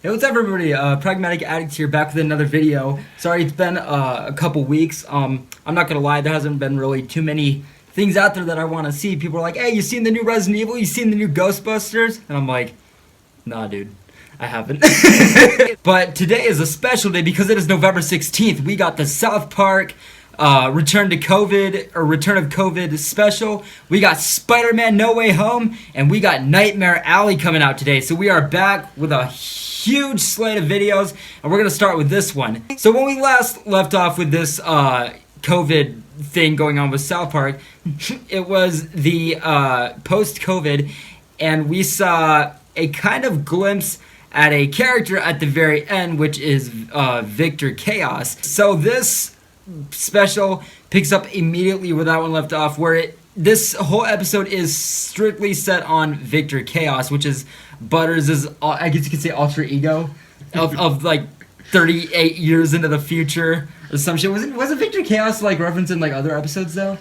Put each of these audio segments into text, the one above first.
Hey, what's up, everybody? Pragmatic Addict here, back with another video. Sorry, it's been a couple weeks. I'm not gonna lie, there hasn't been really too many things out there that I want to see. People are like, "Hey, you seen the new Resident Evil? You seen the new Ghostbusters?" And I'm like, "Nah, dude, I haven't." But today is a special day because it is November 16th. We got the South Park Return of COVID special. We got Spider-Man No Way Home, and we got Nightmare Alley coming out today. So we are back with a huge slate of videos, and we're gonna start with this one. So when we last left off with this COVID thing going on with South Park, it was the post-COVID, and we saw a kind of glimpse at a character at the very end, which is Victor Chaos. So this special picks up immediately where that one left off, where this whole episode is strictly set on Victor Chaos, which is Butters' I guess you could say alter ego of like 38 years into the future or some shit. Wasn't Victor Chaos like referenced in like other episodes though?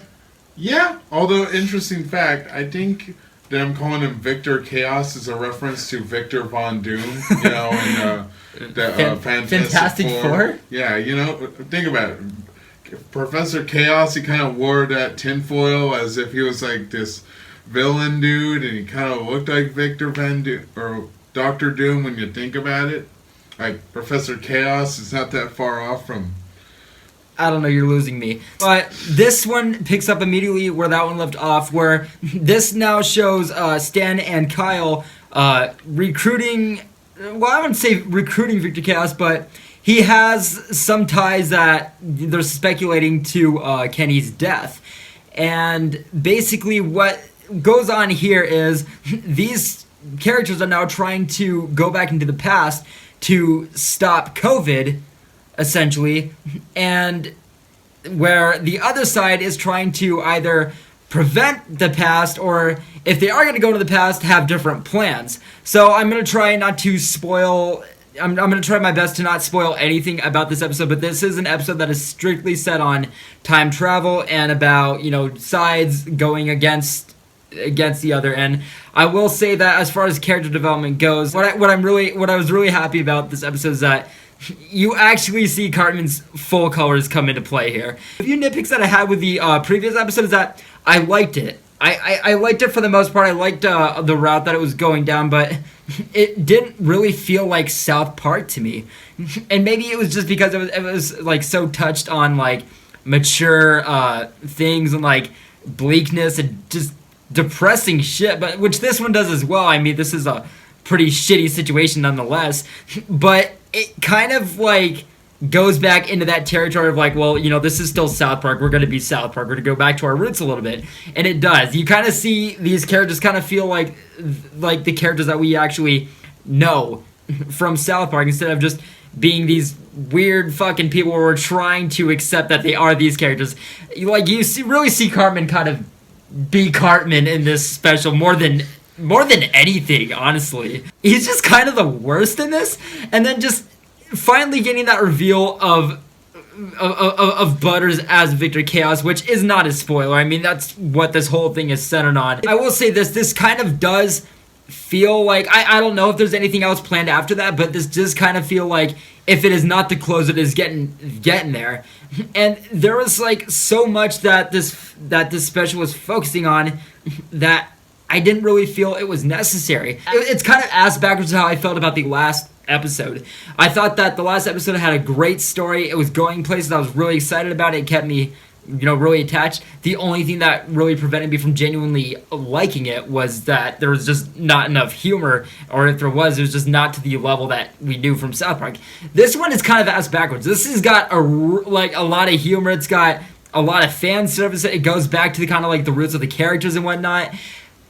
Yeah, although interesting fact, I think them calling him Victor Chaos is a reference to Victor Von Doom, you know, in the Fantastic Four? Yeah, you know, think about it. Professor Chaos, he kind of wore that tinfoil as if he was like this villain dude, and he kind of looked like Victor Van Doom, or Doctor Doom when you think about it. Like, Professor Chaos is not that far off from... I don't know, you're losing me. But this one picks up immediately where that one left off, where this now shows Stan and Kyle recruiting... Well, I wouldn't say recruiting Victor Chaos, but he has some ties that they're speculating to Kenny's death. And basically what goes on here is these characters are now trying to go back into the past to stop COVID, essentially, and where the other side is trying to either prevent the past, or if they are going to go to the past, have different plans. So I'm going to try not to spoil... I'm going to try my best to not spoil anything about this episode, but this is an episode that is strictly set on time travel and about, you know, sides going against the other. And I will say that as far as character development goes, what I was really happy about this episode is that you actually see Cartman's full colors come into play here. A few nitpicks that I had with the previous episode is that I liked it. I liked it for the most part. I liked the route that it was going down, but it didn't really feel like South Park to me. And maybe it was just because it was like so touched on like mature things and like bleakness and just depressing shit, but which this one does as well. I mean, this is a pretty shitty situation nonetheless, but it kind of like goes back into that territory of like, well, you know, this is still South Park. We're going to be South Park. We're going to go back to our roots a little bit. And it does. You kind of see these characters kind of feel like the characters that we actually know from South Park, instead of just being these weird fucking people where we're trying to accept that they are these characters. Like, you really see Cartman kind of be Cartman in this special more than anything, honestly. He's just kind of the worst in this. And then just finally getting that reveal of Butters as Victor Chaos, which is not a spoiler. I mean, that's what this whole thing is centered on. I will say this kind of does feel like, I don't know if there's anything else planned after that, but this does kind of feel like if it is not the close, it is getting there. And there was like so much that this special was focusing on that I didn't really feel it was necessary. It's kind of ass backwards how I felt about the last episode. I thought that the last episode had a great story. It was going places. I was really excited about it. It kept me, you know, really attached. The only thing that really prevented me from genuinely liking it was that there was just not enough humor, or if there was, it was just not to the level that we knew from South Park. This one is kind of ass backwards. This has got a lot of humor. It's got a lot of fan service. It goes back to the kind of like the roots of the characters and whatnot.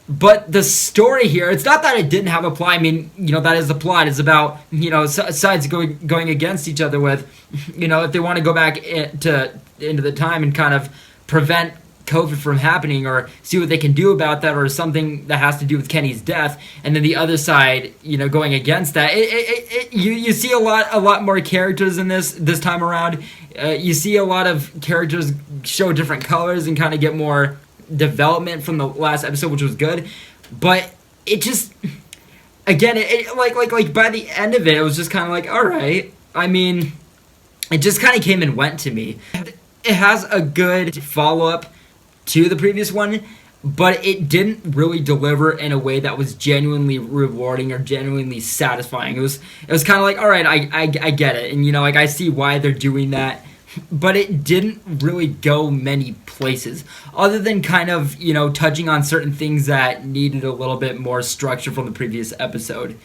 But the story here, it's not that it didn't have a plot. I mean, you know, that is the plot. It's about, you know, sides going against each other with, you know, if they want to go back into the time and kind of prevent COVID from happening, or see what they can do about that, or something that has to do with Kenny's death. And then the other side, you know, going against that. You see a lot more characters in this time around. You see a lot of characters show different colors and kind of get more development from the last episode, which was good. But it just, again, like by the end of it, it was just kind of like, all right. I mean, it just kind of came and went to me. It has a good follow up to the previous one, but it didn't really deliver in a way that was genuinely rewarding or genuinely satisfying. It was kind of like, all right, I get it, and like I see why they're doing that, but it didn't really go many places other than kind of touching on certain things that needed a little bit more structure from the previous episode.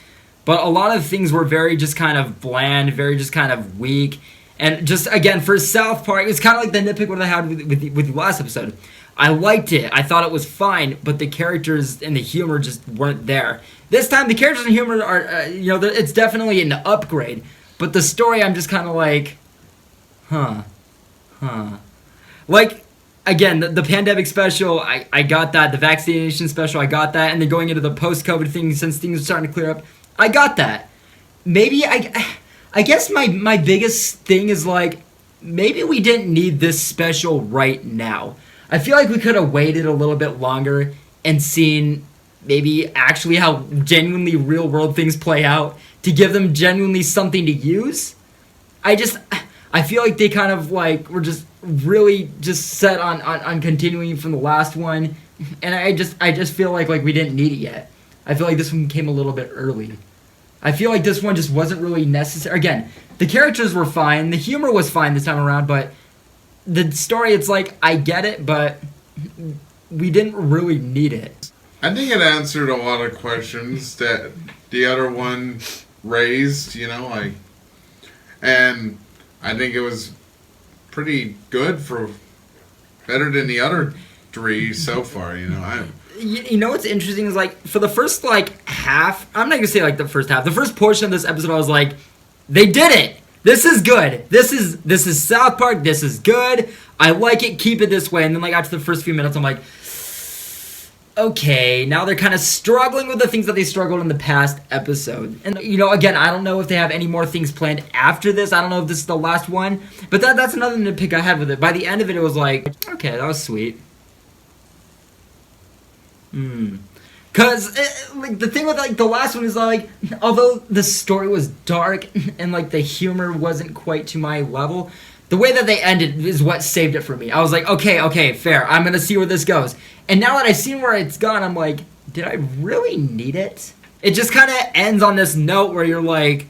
But a lot of things were very just kind of bland, very just kind of weak. And just, again, for South Park, it was kind of like the nitpick what I had with the last episode. I liked it. I thought it was fine, but the characters and the humor just weren't there. This time, the characters and humor are, it's definitely an upgrade. But the story, I'm just kind of like, huh. Like, again, the pandemic special, I got that. The vaccination special, I got that. And then going into the post-COVID thing, since things are starting to clear up, I got that. Maybe I guess my biggest thing is like, maybe we didn't need this special right now. I feel like we could have waited a little bit longer and seen maybe actually how genuinely real world things play out to give them genuinely something to use. I feel like they kind of like were just really just set on continuing from the last one, and I just feel like we didn't need it yet. I feel like this one came a little bit early. I feel like this one just wasn't really necessary. Again, the characters were fine, the humor was fine this time around, but the story, it's like, I get it, but we didn't really need it. I think it answered a lot of questions that the other one raised, and I think it was pretty good better than the other three so far, You know what's interesting is, like, for the first, half, I'm not going to say, the first half. The first portion of this episode, I was like, they did it! This is good. This is South Park. This is good. I like it. Keep it this way. And then, after the first few minutes, I'm like, okay, now they're kind of struggling with the things that they struggled in the past episode. And, again, I don't know if they have any more things planned after this. I don't know if this is the last one. But that's another nitpick I had with it. By the end of it, it was like, okay, that was sweet. Because, the thing with, the last one is, although the story was dark and, the humor wasn't quite to my level, the way that they ended is what saved it for me. I was like, okay, fair. I'm going to see where this goes. And now that I've seen where it's gone, I'm like, did I really need it? It just kind of ends on this note where you're like,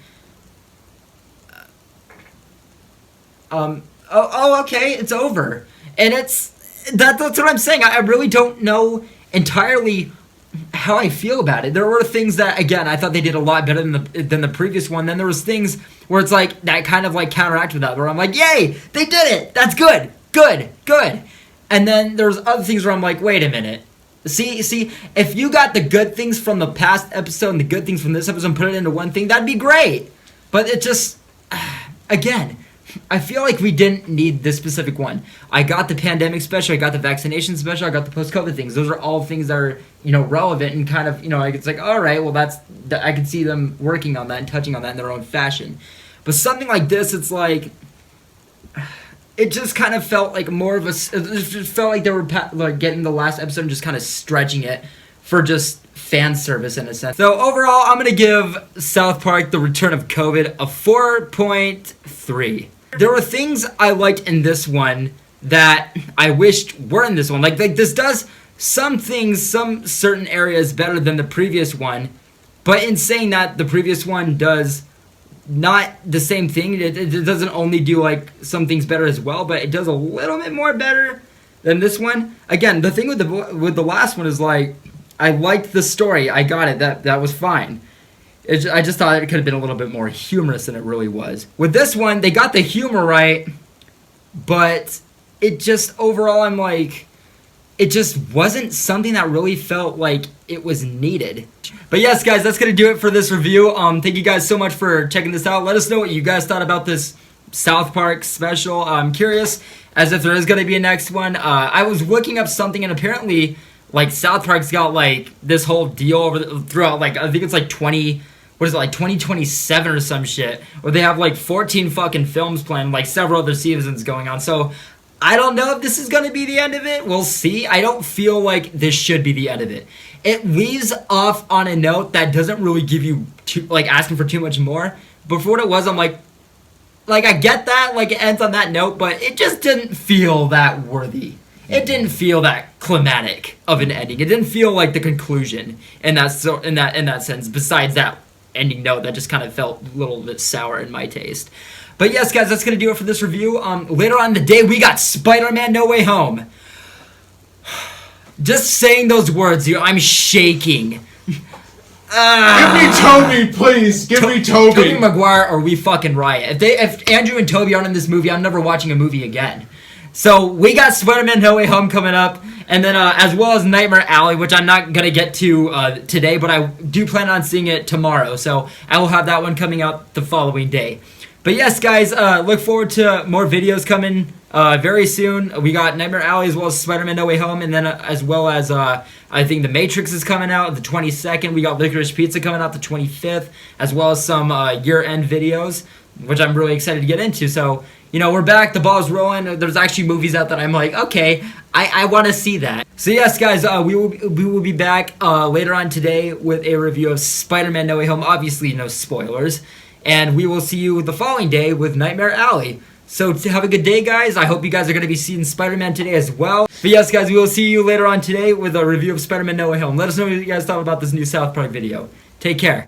okay, it's over. And that's what I'm saying. I really don't know entirely how I feel about it. There were things that, again, I thought they did a lot better than the previous one. Then there was things where it's like that kind of counteract with that, where I'm like, yay, they did it. That's good. And then there's other things where I'm like, wait a minute. See, if you got the good things from the past episode and the good things from this episode and put it into one thing, that'd be great. But it just, again, I feel like we didn't need this specific one. I got the pandemic special, I got the vaccination special, I got the post-COVID things. Those are all things that are, relevant and kind of, it's like, all right, well, I can see them working on that and touching on that in their own fashion. But something like this, it's like, it just kind of felt like more of a, it just felt like they were getting the last episode and just kind of stretching it for just fan service in a sense. So overall, I'm going to give South Park: The Return of COVID a 4.3. There were things I liked in this one that I wished were in this one. Like this does some certain areas better than the previous one. But in saying that, the previous one does not the same thing. It doesn't only do some things better as well, but it does a little bit more better than this one. Again, the thing with the last one is I liked the story. I got it. That was fine. I just thought it could have been a little bit more humorous than it really was. With this one, they got the humor right, but it just, overall, I'm like, it just wasn't something that really felt like it was needed. But yes, guys, that's going to do it for this review. Thank you guys so much for checking this out. Let us know what you guys thought about this South Park special. I'm curious as if there is going to be a next one. I was looking up something, and apparently, South Park's got, this whole deal throughout, I think it's 2027 or some shit, where they have 14 fucking films planned, several other seasons going on. So I don't know if this is going to be the end of it. We'll see. I don't feel like this should be the end of it. It leaves off on a note that doesn't really give you asking for too much more. But for what it was, I'm like I get that, like it ends on that note, but it just didn't feel that worthy. It didn't feel that climatic of an ending. It didn't feel like the conclusion, and that's so in that sense. Besides that ending note, that just kind of felt a little bit sour in my taste. But yes, guys, that's gonna do it for this review. Later on in the day, we got Spider-Man: No Way Home. Just saying those words, I'm shaking. Give me Toby, please. Give me Toby. Tobey Maguire, or we fucking riot. If Andrew and Toby aren't in this movie, I'm never watching a movie again. So we got Spider-Man: No Way Home coming up, and then as well as Nightmare Alley, which I'm not gonna get to today, but I do plan on seeing it tomorrow. So I will have that one coming out the following day. But yes, guys, look forward to more videos coming very soon. We got Nightmare Alley as well as Spider-Man: No Way Home, and then as well as I think The Matrix is coming out the 22nd. We got Licorice Pizza coming out the 25th, as well as some year-end videos, which I'm really excited to get into. So, we're back. The ball's rolling. There's actually movies out that I'm like, okay, I want to see that. So yes, guys, we will be back later on today with a review of Spider-Man: No Way Home. Obviously, no spoilers. And we will see you the following day with Nightmare Alley. So have a good day, guys. I hope you guys are going to be seeing Spider-Man today as well. But yes, guys, we will see you later on today with a review of Spider-Man: No Way Home. Let us know what you guys thought about this new South Park video. Take care.